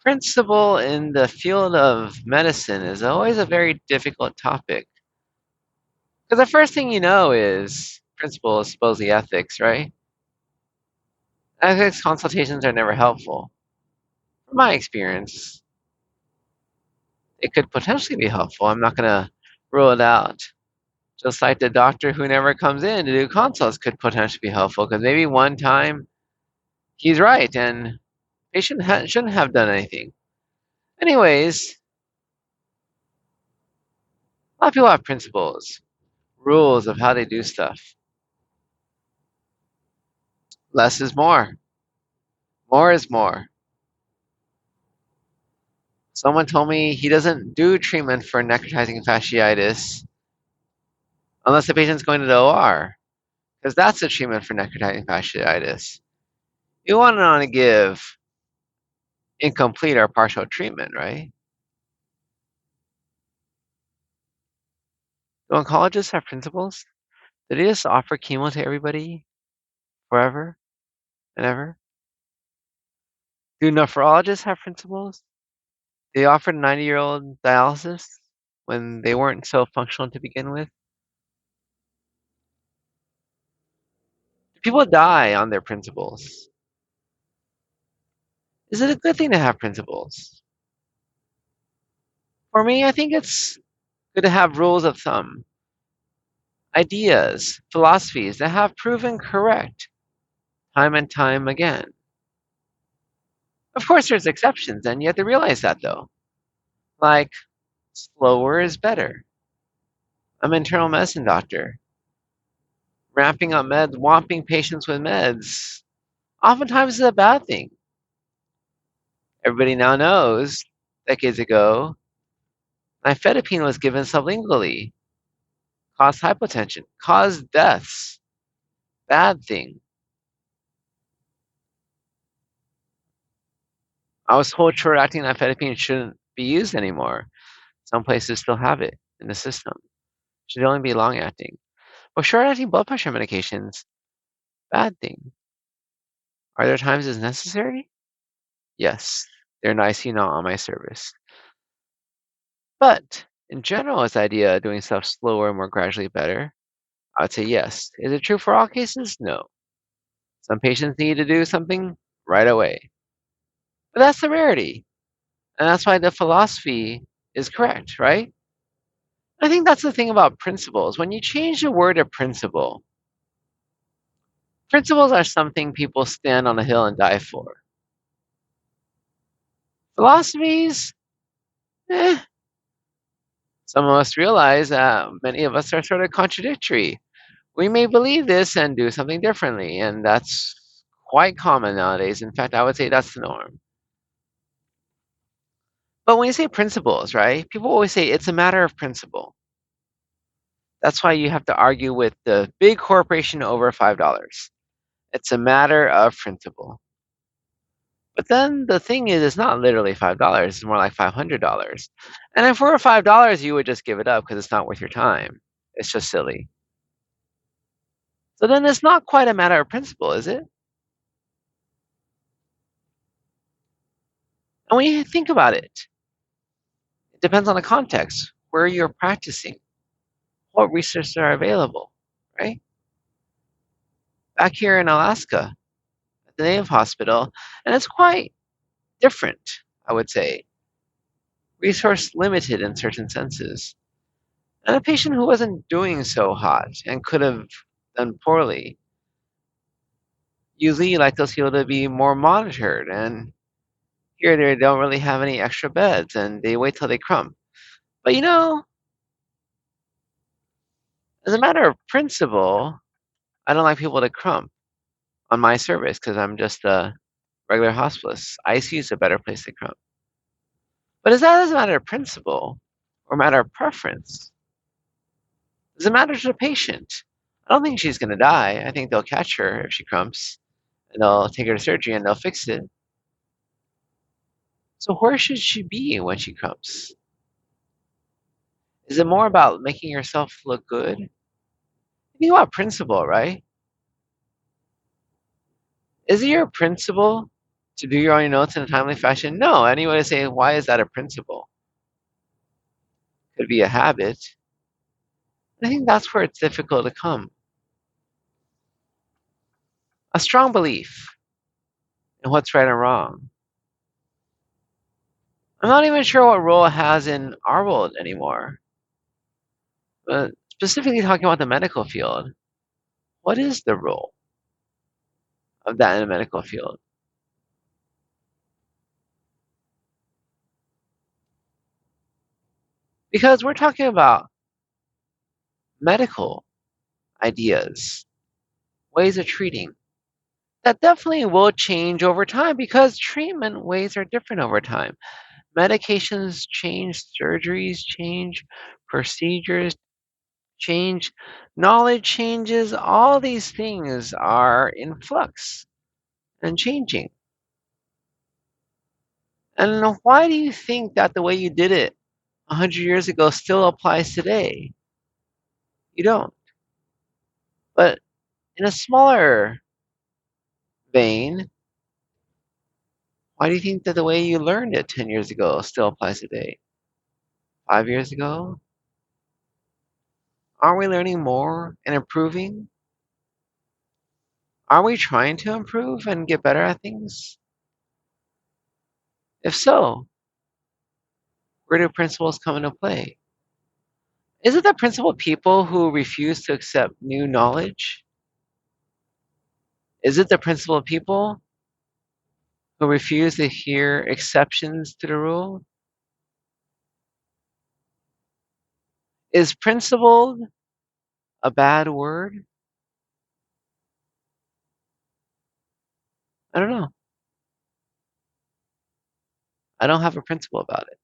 Principle in the field of medicine is always a very difficult topic. Because the first thing you know is principle is supposedly ethics, right? Ethics consultations are never helpful. From my experience, it could potentially be helpful. I'm not going to rule it out. Just like the doctor who never comes in to do consults could potentially be helpful because maybe one time he's right and patient shouldn't have done anything. Anyways, a lot of people have principles, rules of how they do stuff. Less is more. More is more. Someone told me he doesn't do treatment for necrotizing fasciitis unless the patient's going to the OR, because that's the treatment for necrotizing fasciitis. You want to give incomplete or partial treatment, right? Do oncologists have principles? Do they just offer chemo to everybody forever and ever? Do nephrologists have principles? They offered 90-year-old dialysis when they weren't so functional to begin with. People die on their principles. Is it a good thing to have principles? For me, I think it's good to have rules of thumb, ideas, philosophies that have proven correct time and time again. Of course, there's exceptions, and you have to realize that, though. Like, slower is better. I'm an internal medicine doctor. Ramping up meds, whopping patients with meds, oftentimes is a bad thing. Everybody now knows, decades ago, nifedipine was given sublingually, caused hypotension, caused deaths. Bad thing. I was told short-acting nifedipine shouldn't be used anymore. Some places still have it in the system. Should only be long-acting. But short-acting blood pressure medications, bad thing. Are there times it's necessary? Yes. They're in ICU not on my service. But in general, is the idea of doing stuff slower and more gradually better? I would say yes. Is it true for all cases? No. Some patients need to do something right away. But that's the rarity. And that's why the philosophy is correct, right? I think that's the thing about principles. When you change the word to principle, principles are something people stand on a hill and die for. Philosophies, eh, some of us realize that many of us are sort of contradictory. We may believe this and do something differently, and that's quite common nowadays. In fact, I would say that's the norm. But when you say principles, right, people always say it's a matter of principle. That's why you have to argue with the big corporation over $5. It's a matter of principle. But then the thing is, it's not literally $5. It's more like $500. And if we're $5, you would just give it up because it's not worth your time. It's just silly. So then it's not quite a matter of principle, is it? And when you think about it, it depends on the context, where you're practicing, what resources are available, right? Back here in Alaska, at the Native Hospital, and it's quite different, I would say. Resource limited in certain senses. And a patient who wasn't doing so hot and could have done poorly, usually like those people to be more monitored. And here they don't really have any extra beds and they wait till they crump. But as a matter of principle, I don't like people to crump on my service because I'm just a regular hospitalist. ICU is a better place to crump. But is that as a matter of principle or a matter of preference? Does it matter to the patient? I don't think she's going to die. I think they'll catch her if she crumps and they'll take her to surgery and they'll fix it. So where should she be when she crumps? Is it more about making yourself look good? Think about principle, right? Is it your principle To do your own notes in a timely fashion? No. Anyone would say, why is that a principle? Could be a habit. I think that's where it's difficult to come. A strong belief in what's right and wrong. I'm not even sure what role it has in our world anymore. But specifically talking about the medical field, what is the role of that in the medical field? Because we're talking about medical ideas, ways of treating. That definitely will change over time because treatment ways are different over time. Medications change, surgeries change, procedures change, knowledge changes. All these things are in flux and changing. And why do you think that the way you did it 100 years ago still applies today? You don't. But in a smaller vein, why do you think that the way you learned it 10 years ago still applies today? 5 years ago? Aren't we learning more and improving? Are we trying to improve and get better at things? If so, where do principles come into play? Is it the principle people who refuse to accept new knowledge? Is it the principle people who refuse to hear exceptions to the rule? Is principled a bad word? I don't know. I don't have a principle about it.